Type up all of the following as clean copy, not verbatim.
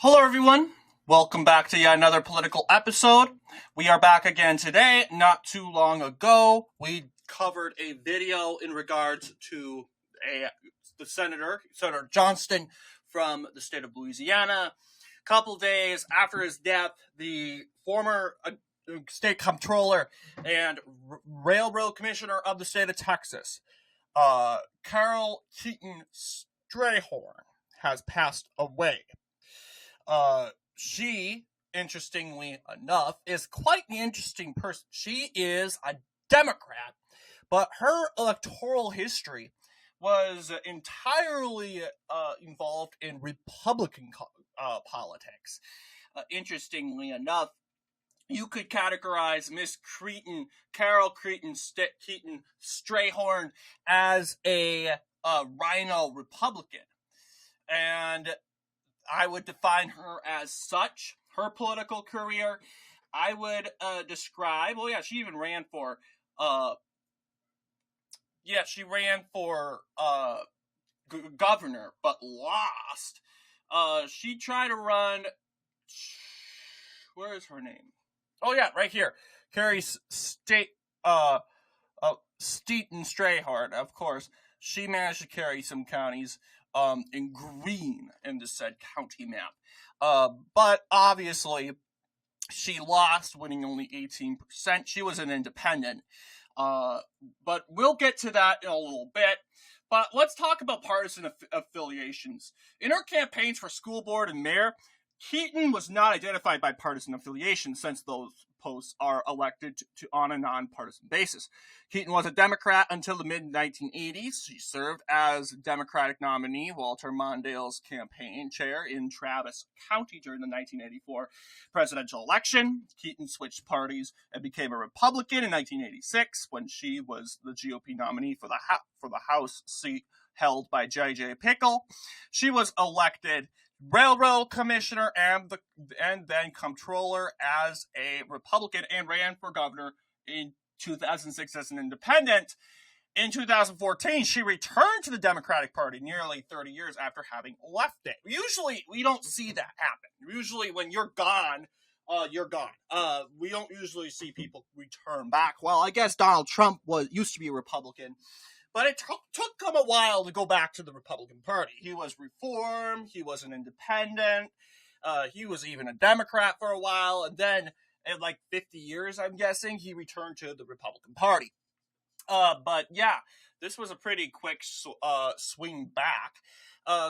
Hello, everyone. Welcome back to yet another political episode. We are back again today. Not too long ago, we covered a video in regards to the Senator Johnston from the state of Louisiana. A couple days after his death, the former state comptroller and railroad commissioner of the state of Texas, CAROLE Keeton Strayhorn, has passed away. She, interestingly enough, is quite an interesting person. She is a Democrat, but her electoral history was entirely involved in Republican politics. Interestingly enough, you could categorize Miss CAROLE Keeton Strayhorn as a rhino Republican. And I would define her as such. Her political career, I would describe. Oh yeah, she even ran for. Governor, but lost. She tried to run. Where is her name? Oh yeah, right here. Carrie Keeton Strayhorn, of course. She managed to carry some counties in green in the said county map. But obviously, she lost, winning only 18%. She was an independent. But we'll get to that in a little bit. But let's talk about partisan affiliations. In her campaigns for school board and mayor, Keeton was not identified by partisan affiliation, since those posts are elected on a nonpartisan basis. Keeton was a Democrat until the mid-1980s. She served as Democratic nominee Walter Mondale's campaign chair in Travis County during the 1984 presidential election. Keeton switched parties and became a Republican in 1986 when she was the GOP nominee for the House seat held by J.J. Pickle. She was elected railroad commissioner and then comptroller as a Republican, and ran for governor in 2006 as an independent. In 2014, she returned to the Democratic Party nearly 30 years after having left it. Usually, we don't see that happen. Usually, when you're gone, you're gone. We don't usually see people return back. Well, I guess Donald Trump used to be a Republican, but it took him a while to go back to the Republican Party. He was reform. He was an independent. He was even a Democrat for a while. And then, in like 50 years, I'm guessing, he returned to the Republican Party. But yeah, this was a pretty quick swing back.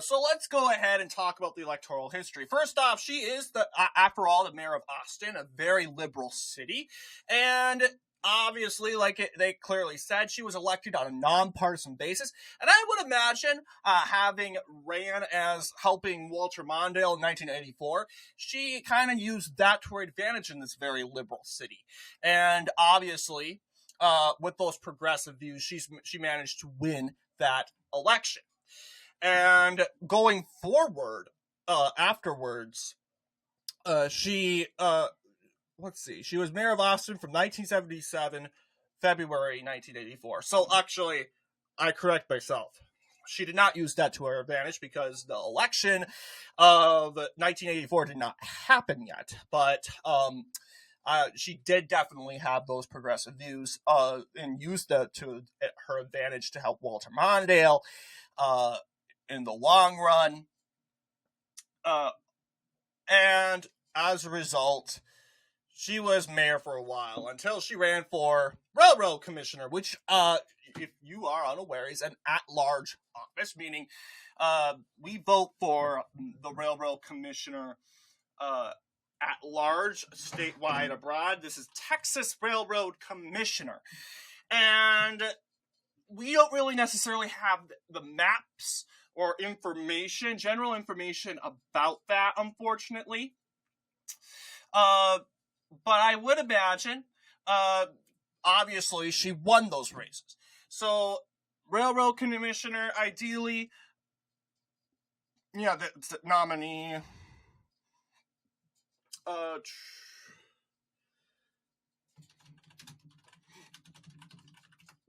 So let's go ahead and talk about the electoral history. First off, she is, after all, the mayor of Austin, a very liberal city. And obviously, they clearly said, she was elected on a nonpartisan basis. And I would imagine, having ran as helping Walter Mondale in 1984, she kind of used that to her advantage in this very liberal city. And obviously, with those progressive views, she managed to win that election. And going forward, afterwards, she was mayor of Austin from 1977, February 1984. So actually, I correct myself. She did not use that to her advantage because the election of 1984 did not happen yet. But she did definitely have those progressive views and used that to her advantage to help Walter Mondale in the long run. And as a result, she was mayor for a while until she ran for railroad commissioner, which, if you are unaware, is an at-large office, meaning we vote for the railroad commissioner at large, statewide, abroad. This is Texas Railroad Commissioner. And we don't really necessarily have the maps or general information about that, unfortunately. But I would imagine, obviously, she won those races. So, railroad commissioner, ideally, the nominee.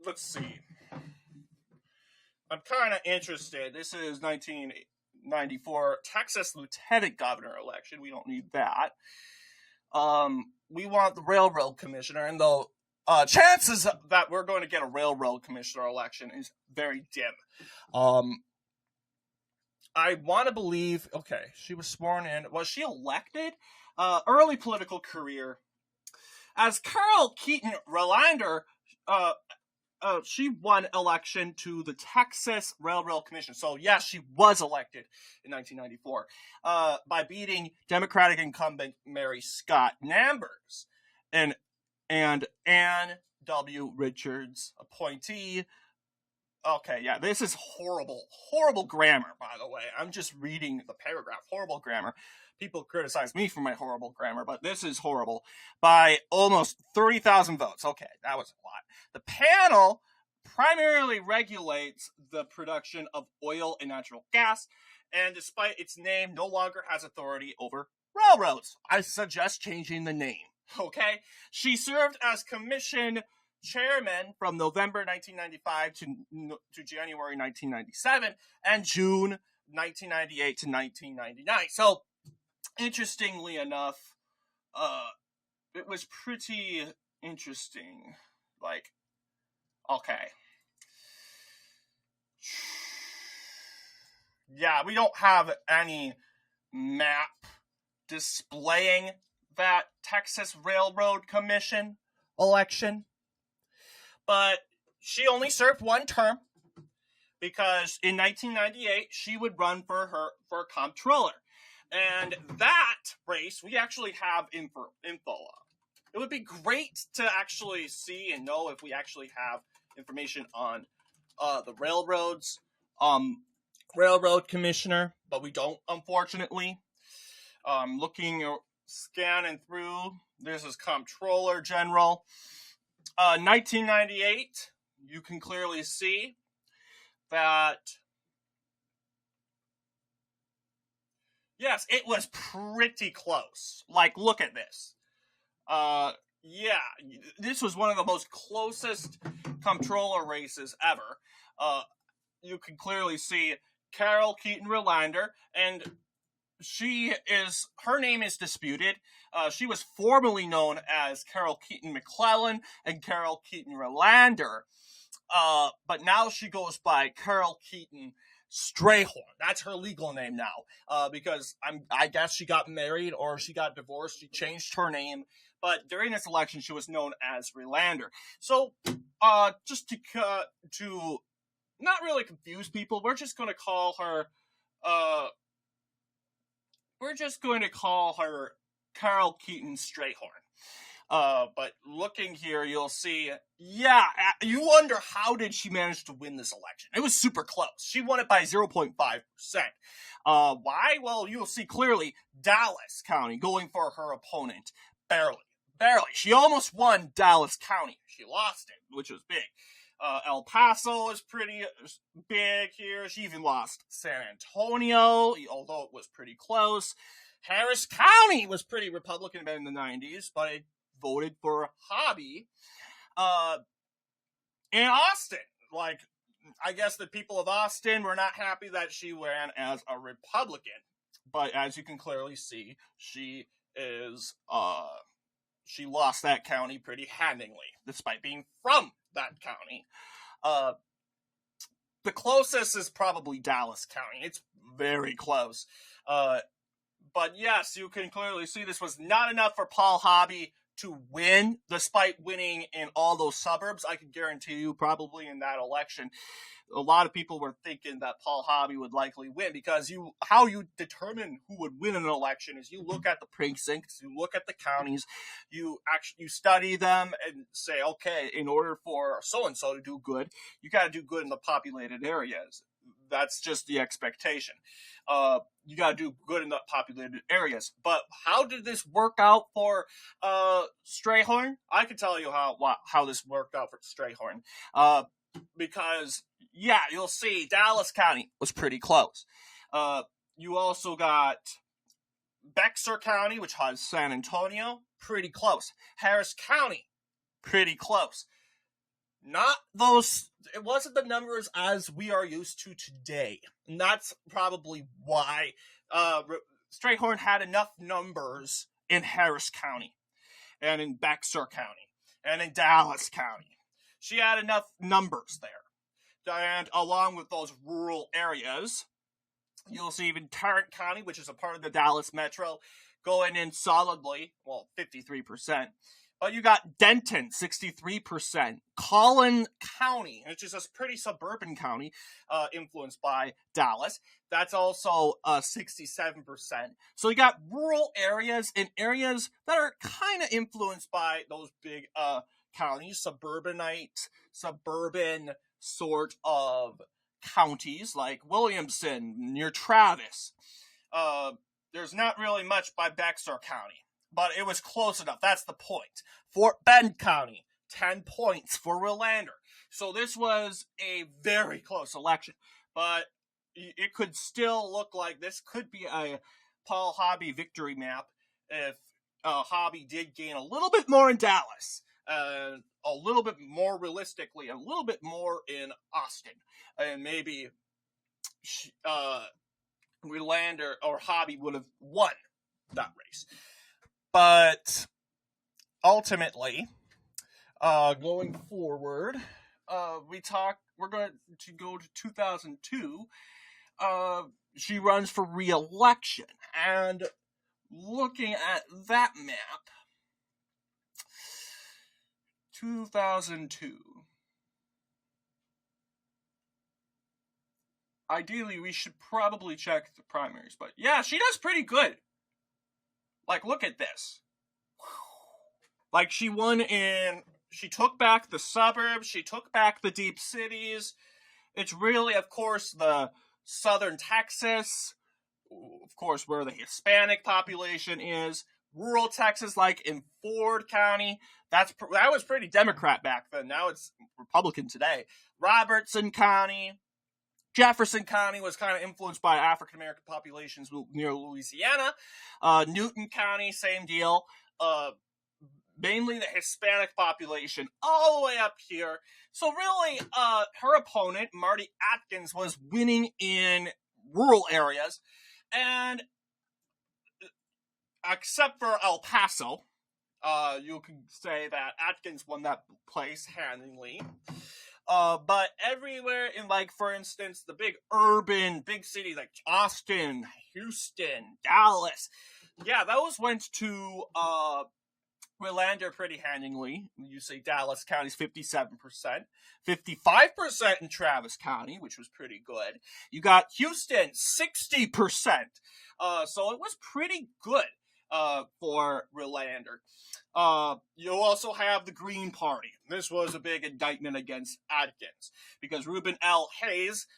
Let's see. I'm kind of interested. This is 1994 Texas lieutenant governor election. We don't need that. We want the railroad commissioner, and the chances that we're going to get a railroad commissioner election is very dim. I want to believe, okay, she was sworn in. Was she elected? Early political career. As Carole Keeton Relander, she won election to the Texas Railroad Commission. So, yes, she was elected in 1994 by beating Democratic incumbent Mary Scott Nambers and Ann W. Richards, appointee. Okay, yeah, this is horrible grammar, by the way. I'm just reading the paragraph. Horrible grammar. People criticize me for my horrible grammar, but this is horrible. By almost 30,000 votes. Okay, that was a lot. The panel primarily regulates the production of oil and natural gas, and despite its name, no longer has authority over railroads. I suggest changing the name, okay? She served as commission chairman from November 1995 to January 1997 and June 1998 to 1999. So, interestingly enough, it was pretty interesting. Like, okay. Yeah, we don't have any map displaying that Texas Railroad Commission election. But she only served one term because in 1998 she would run for comptroller, and that race we actually have info on. It would be great to actually see and know if we actually have information on the railroads, railroad commissioner, but we don't, unfortunately. Scanning through. This is Comptroller General. 1998, you can clearly see that, yes, it was pretty close. Like, look at this. Yeah, this was one of the most closest comptroller races ever. You can clearly see Carole Keeton Relander, and her name is disputed. She was formerly known as Carole Keeton McClellan and Carole Keeton Relander, but now she goes by Carole Keeton Strayhorn. That's her legal name now, because I guess she got married or she got divorced. She changed her name, but during this election, she was known as Relander. So, just to not really confuse people, we're just going to call her Carole Keeton Strayhorn. But looking here, you'll see, yeah, you wonder how did she manage to win this election? It was super close. She won it by 0.5%. Why? Well, you'll see clearly Dallas County going for her opponent. Barely. She almost won Dallas County. She lost it, which was big. El Paso is pretty big here. She even lost San Antonio, although it was pretty close. Harris County was pretty Republican in the 90s, but it voted for Hobby. In Austin, like, I guess the people of Austin were not happy that she ran as a Republican. But as you can clearly see, she lost that county pretty handily, despite being from that county. The closest is probably Dallas County. It's very close. But yes, you can clearly see this was not enough for Paul Hobby to win, despite winning in all those suburbs. I can guarantee you, probably in that election, a lot of people were thinking that Paul Hobby would likely win, because how you determine who would win an election is you look at the precincts, you look at the counties, you study them and say, okay, in order for so-and-so to do good, you got to do good in the populated areas. That's just the expectation. You got to do good in the populated areas. But how did this work out for Strayhorn? I can tell you how this worked out for Strayhorn. Because, yeah, you'll see Dallas County was pretty close. You also got Bexar County, which has San Antonio, pretty close. Harris County, pretty close. Not those, it wasn't the numbers as we are used to today. And that's probably why Strayhorn had enough numbers in Harris County and in Bexar County and in Dallas County. She had enough numbers there. And along with those rural areas, you'll see even Tarrant County, which is a part of the Dallas Metro, going in solidly, well, 53%. But you got Denton, 63%. Collin County, which is a pretty suburban county, influenced by Dallas. That's also 67%. So you got rural areas and areas that are kind of influenced by those big counties, suburban sort of counties like Williamson, near Travis. There's not really much by Bexar County, but it was close enough. That's the point. Fort Bend County, 10 points for Relander. So this was a very close election, but it could still look like this could be a Paul Hobby victory map if Hobby did gain a little bit more in Dallas, a little bit more realistically, a little bit more in Austin, and maybe Relander or Hobby would have won that race. But ultimately, going forward, we're going to go to 2002. She runs for re-election, and looking at that map, 2002. Ideally, we should probably check the primaries, but yeah, she does pretty good. Like, look at this. Like, she took back the suburbs, she took back the deep cities. It's really, of course, the southern Texas, of course, where the Hispanic population is. Rural Texas, like in Ford County, that was pretty Democrat back then. Now it's Republican today. Robertson County, Jefferson County was kind of influenced by African-American populations near Louisiana. Newton County, same deal. Mainly the Hispanic population all the way up here. So really, her opponent, Marty Atkins, was winning in rural areas. And except for El Paso, you can say that Atkins won that place handily. But everywhere in, like, for instance, the big cities like Austin, Houston, Dallas, yeah, those went to Relander pretty handily. You say Dallas County's 57%, 55% in Travis County, which was pretty good. You got Houston, 60%. So it was pretty good for Relander. You also have the Green Party. This was a big indictment against Atkins because Reuben L. Reyes,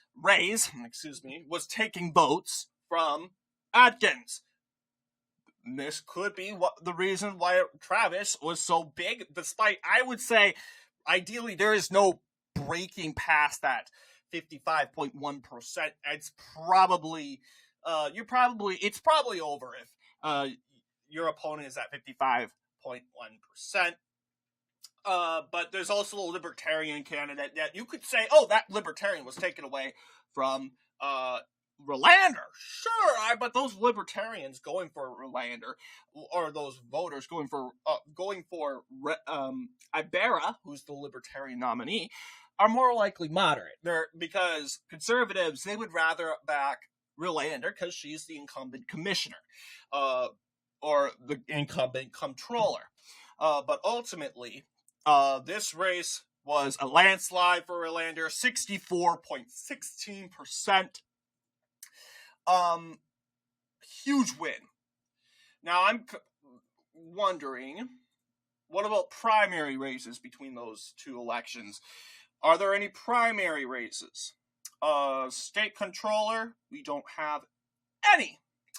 was taking votes from Atkins. And this could be the reason why Travis was so big, despite, I would say, ideally, there is no breaking past that 55.1%. It's probably over if your opponent is at 55.1%. But there's also a libertarian candidate that you could say, oh, that libertarian was taken away from Relander. Sure, but those libertarians going for Relander, or those voters going for Ibarra, who's the libertarian nominee, are more likely moderate. Because conservatives, they would rather back Relander because she's the incumbent commissioner, or the incumbent comptroller. But ultimately, this race was a landslide for Relander, 64.16%. Huge win. Now, I'm wondering, what about primary races between those two elections? Are there any primary races? State controller, we don't have any.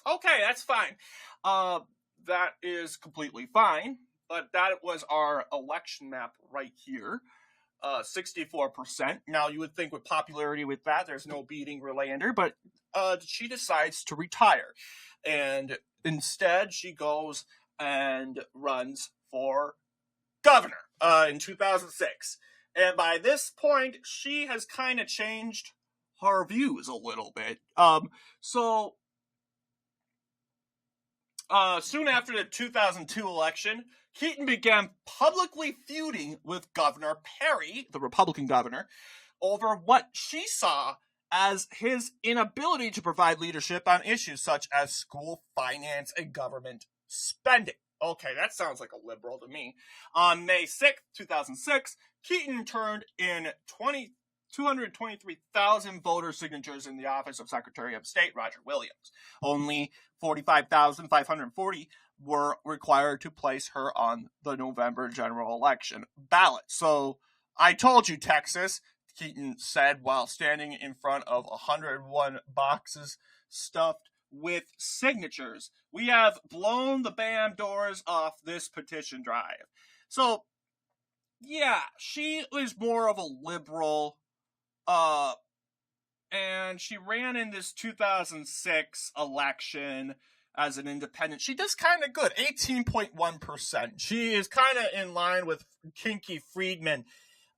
Okay, that's fine. That is completely fine. But that was our election map right here. 64%. Now, you would think with popularity with that, there's no beating Relander, but she decides to retire. And instead, she goes and runs for governor in 2006. And by this point, she has kind of changed her views a little bit. Soon after the 2002 election, Keeton began publicly feuding with Governor Perry, the Republican governor, over what she saw as his inability to provide leadership on issues such as school finance and government spending. Okay, that sounds like a liberal to me. On May 6th, 2006, Keeton turned in 223,000 voter signatures in the office of Secretary of State Roger Williams. Only 45,540 were required to place her on the November general election ballot. So, I told you, Texas, Keeton said while standing in front of 101 boxes stuffed with signatures. We have blown the damn doors off this petition drive. So, yeah, she was more of a liberal, and she ran in this 2006 election as an independent. She does kind of good, 18.1%. She is kind of in line with Kinky Friedman,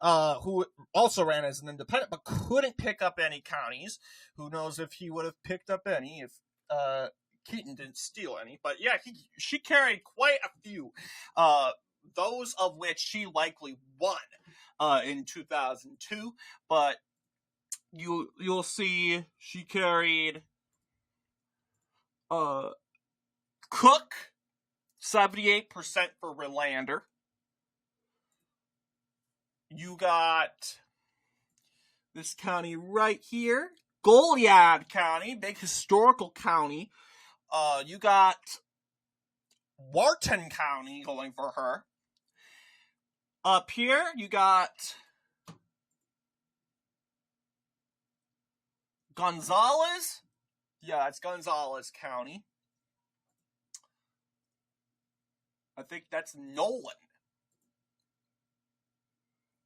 who also ran as an independent but couldn't pick up any counties. Who knows if he would have picked up any if Keeton didn't steal any. But yeah, she carried quite a few, those of which she likely won in 2002. But you'll see she carried Cook, 78% for Relander. You got this county right here, Goliad County, big historical county. You got Wharton County going for her. Up here, you got Gonzales. Yeah, it's Gonzales County. I think that's Nolan.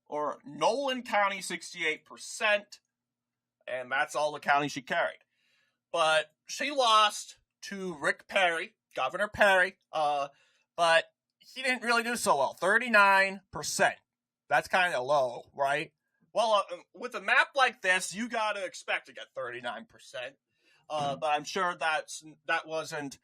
Or Nolan County, 68%. And that's all the counties she carried. But she lost to Rick Perry, Governor Perry. But he didn't really do so well. 39%. That's kind of low, right? Well, with a map like this, you got to expect to get 39%. But I'm sure that wasn't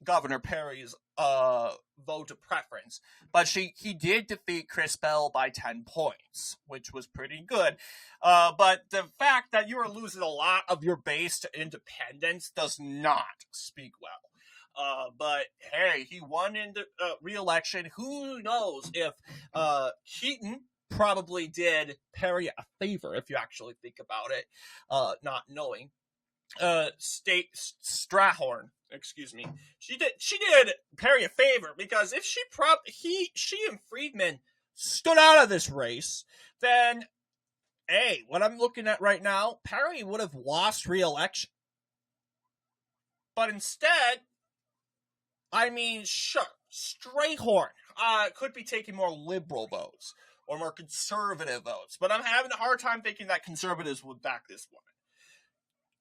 Governor Perry's vote of preference. But he did defeat Chris Bell by 10 points, which was pretty good. But the fact that you are losing a lot of your base to independents does not speak well. But hey, he won in the re-election. Who knows if Keeton probably did Perry a favor, if you actually think about it, not knowing. Strayhorn, excuse me. She did Perry a favor, because if she and Friedman stood out of this race, then what I'm looking at right now, Perry would have lost re-election. But instead, sure, Strayhorn could be taking more liberal votes or more conservative votes, but I'm having a hard time thinking that conservatives would back this woman.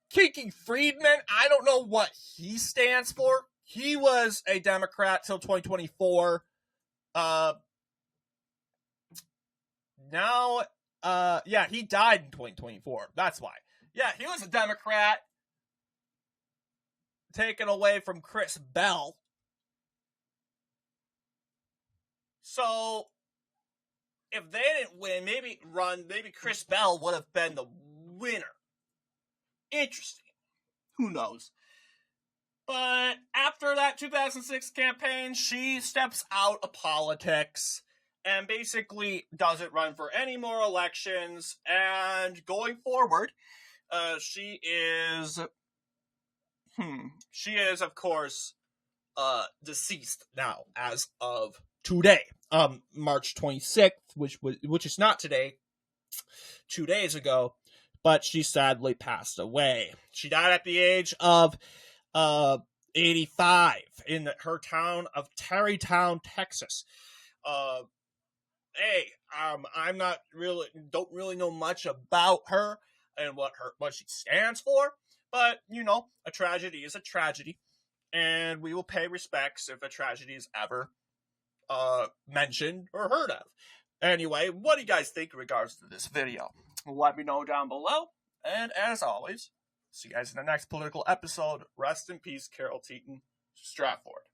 Kinky Friedman, I don't know what he stands for. He was a Democrat till 2024. He died in 2024. That's why. Yeah, he was a Democrat taken away from Chris Bell. So, if they didn't win, maybe Chris Bell would have been the winner. Interesting. Who knows? But after that 2006 campaign, she steps out of politics and basically doesn't run for any more elections. And going forward, she is, of course, deceased now as of today, March 26th, which is not today, 2 days ago. But she sadly passed away. She died at the age of 85 in her town of Tarrytown, Texas. Don't really know much about her and what she stands for, but a tragedy is a tragedy, and we will pay respects if a tragedy is ever mentioned or heard of. Anyway, what do you guys think in regards to this video? Let me know down below. And as always, see you guys in the next political episode. Rest in peace, Carole Keeton Strayhorn.